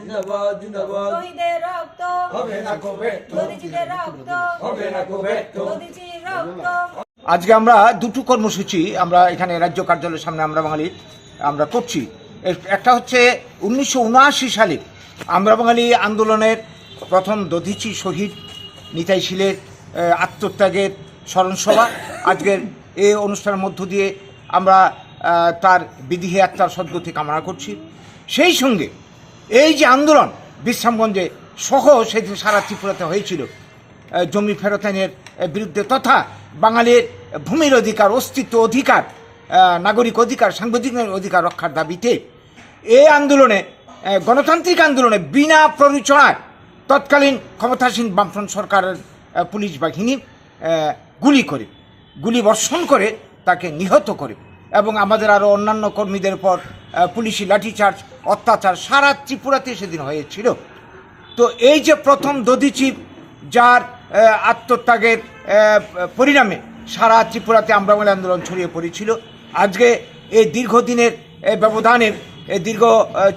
জিন্দাবাদ জিন্দাবাদ শহীদের রক্ত হবে না কো ব্যর্থ মোদিজিদের রক্ত হবে না কো ব্যর্থ মোদিজির রক্ত। আজকে আমরা দুটো কর্মসূচি আমরা এখানে রাজ্য কার্যালয়ের সামনে আমরা বাঙালি আমরা করছি। একটা হচ্ছে 1979 সালে আমরা বাঙালি আন্দোলনের প্রথম দধিচি শহীদ নিতাই শীলের আত্মত্যাগের স্মরণসভা। আজকের এই অনুষ্ঠানের মধ্য দিয়ে আমরা তার বিদেহী আত্মার সদ্গতি কামনা করছি। সেই সঙ্গে এই যে আন্দোলন বিশ্রামগঞ্জে সহ সেদিন সারা ত্রিপুরাতে হয়েছিল জমি ফেরত আইনের বিরুদ্ধে তথা বাঙালির ভূমির অধিকার, অস্তিত্ব অধিকার, নাগরিক অধিকার, সাংবিধানিক অধিকার রক্ষার দাবিতে এই আন্দোলনে গণতান্ত্রিক আন্দোলনে বিনা প্ররোচনায় তৎকালীন ক্ষমতাসীন বামফ্রন্ট সরকারের পুলিশ বাহিনী গুলি বর্ষণ করে তাকে নিহত করে এবং আমাদের আরও অন্যান্য কর্মীদের উপর পুলিশি লাঠিচার্জ অত্যাচার সারা ত্রিপুরাতে সেদিন হয়েছিল। তো এই যে প্রথম দধিচি যার আত্মত্যাগের পরিণামে সারা ত্রিপুরাতে আমরা বাঙালি আন্দোলন ছড়িয়ে পড়েছিল, আজকে এই দীর্ঘদিনের ব্যবধানের দীর্ঘ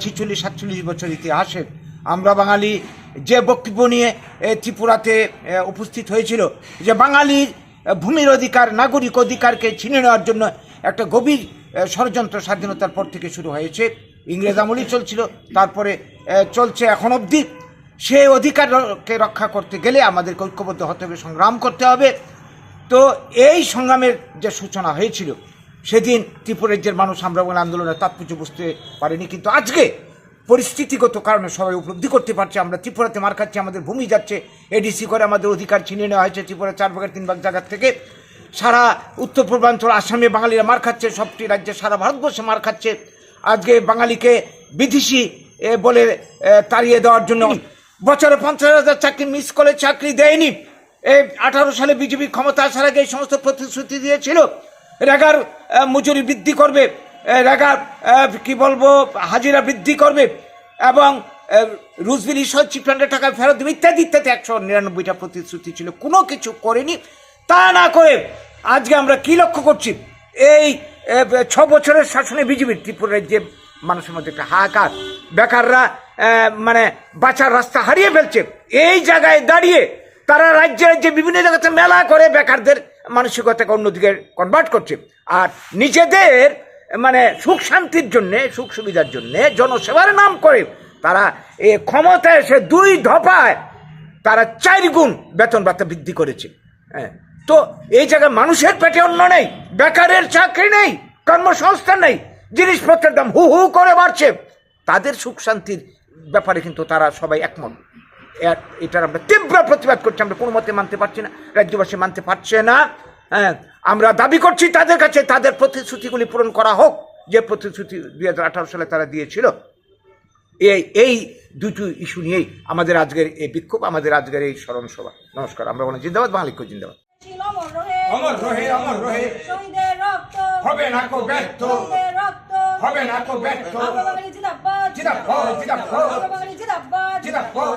46-47 বছর ইতিহাসের আমরা বাঙালি যে বক্তব্য নিয়ে ত্রিপুরাতে উপস্থিত হয়েছিল যে বাঙালির ভূমির অধিকার, নাগরিক অধিকারকে ছিনে নেওয়ার জন্য একটা গভীর ষড়যন্ত্র স্বাধীনতার পর থেকে শুরু হয়েছে, ইংরেজ আমলই চলছিল, তারপরে চলছে এখন অবধি। সেই অধিকারকে রক্ষা করতে গেলে আমাদেরকে ঐক্যবদ্ধ হতে হবে, সংগ্রাম করতে হবে। তো এই সংগ্রামের যে সূচনা হয়েছিল সেদিন ত্রিপুরা রাজ্যের মানুষ আমরা বাঙালি আন্দোলনের তাৎপর্য বুঝতে পারেনি, কিন্তু আজকে পরিস্থিতিগত কারণে সবাই উপলব্ধি করতে পারছে আমরা ত্রিপুরাতে মার খাচ্ছি, আমাদের ভূমি যাচ্ছে, এডিসি করে আমাদের অধিকার ছিনিয়ে নেওয়া হয়েছে ত্রিপুরা 4 ভাগের 3 ভাগ জায়গার থেকে। সারা উত্তর পূর্বাঞ্চল আসামে বাঙালিরা মার খাচ্ছে, সবটি রাজ্যে সারা ভারতবর্ষে মার খাচ্ছে। আজকে বাঙালিকে বিদেশি বলে তাড়িয়ে দেওয়ার জন্য বছরে 50,000 চাকরি মিস করে চাকরি দেয়নি। এই 18 সালে বিজেপি ক্ষমতা আসার আগে এই সমস্ত প্রতিশ্রুতি দিয়েছিল রেগার মজুরি বৃদ্ধি করবে, রেগার কি বলবো হাজিরা বৃদ্ধি করবে এবং রুজবিলি সহ চিপল্যান্ডের টাকা ফেরত দেবে ইত্যাদি ইত্যাদি 199টা প্রতিশ্রুতি ছিল, কোনো কিছু করেনি। তা না করে আজকে আমরা কি লক্ষ্য করছি, এই 6 বছরের শাসনে বিজেপির ত্রিপুরা রাজ্যে মানুষের মধ্যে একটা হাহাকার, বেকাররা মানে বাঁচার রাস্তা হারিয়ে ফেলছে। এই জায়গায় দাঁড়িয়ে তারা রাজ্যে রাজ্যে বিভিন্ন জায়গাতে মেলা করে বেকারদের মানসিকতাকে অন্যদিকে কনভার্ট করছে আর নিজেদের মানে সুখ শান্তির জন্যে, সুখ সুবিধার জন্যে, জনসেবার নাম করে তারা এই ক্ষমতায় এসে 2 দফায় তারা 4 গুণ বেতন ভাতা বৃদ্ধি করেছে। হ্যাঁ, তো এই জায়গায় মানুষের পেটে অন্ন নেই, বেকারের চাকরি নেই, কর্মসংস্থান নেই, জিনিসপত্রের দাম হু হু করে বাড়ছে। তাদের সুখ শান্তির ব্যাপারে কিন্তু তারা সবাই একমত। এটার আমরা তীব্র প্রতিবাদ করছি, আমরা কোনো মতে মানতে পারছি না, রাজ্যবাসী মানতে পারছে না। হ্যাঁ, আমরা দাবি করছি তাদের কাছে তাদের প্রতিশ্রুতিগুলি পূরণ করা হোক, যে প্রতিশ্রুতি 2018 সালে তারা দিয়েছিল। এই দুটো ইস্যু নিয়েই আমাদের আজকের এই বিক্ষোভ, আমাদের আজকের এই স্মরণ সভা। নমস্কার, আমরা বলি জিন্দাবাদ, বাঙালি জিন্দাবাদ। অমর রহে শহীদের রক্ত হবে না কো ব্যর্থ শহীদের রক্ত হবে না কো ব্যর্থ আমরা বাঙালি জিন্দাবাদ জিন্দাবাদ জিন্দাবাদ আমরা বাঙালি জিন্দাবাদ জিন্দাবাদ।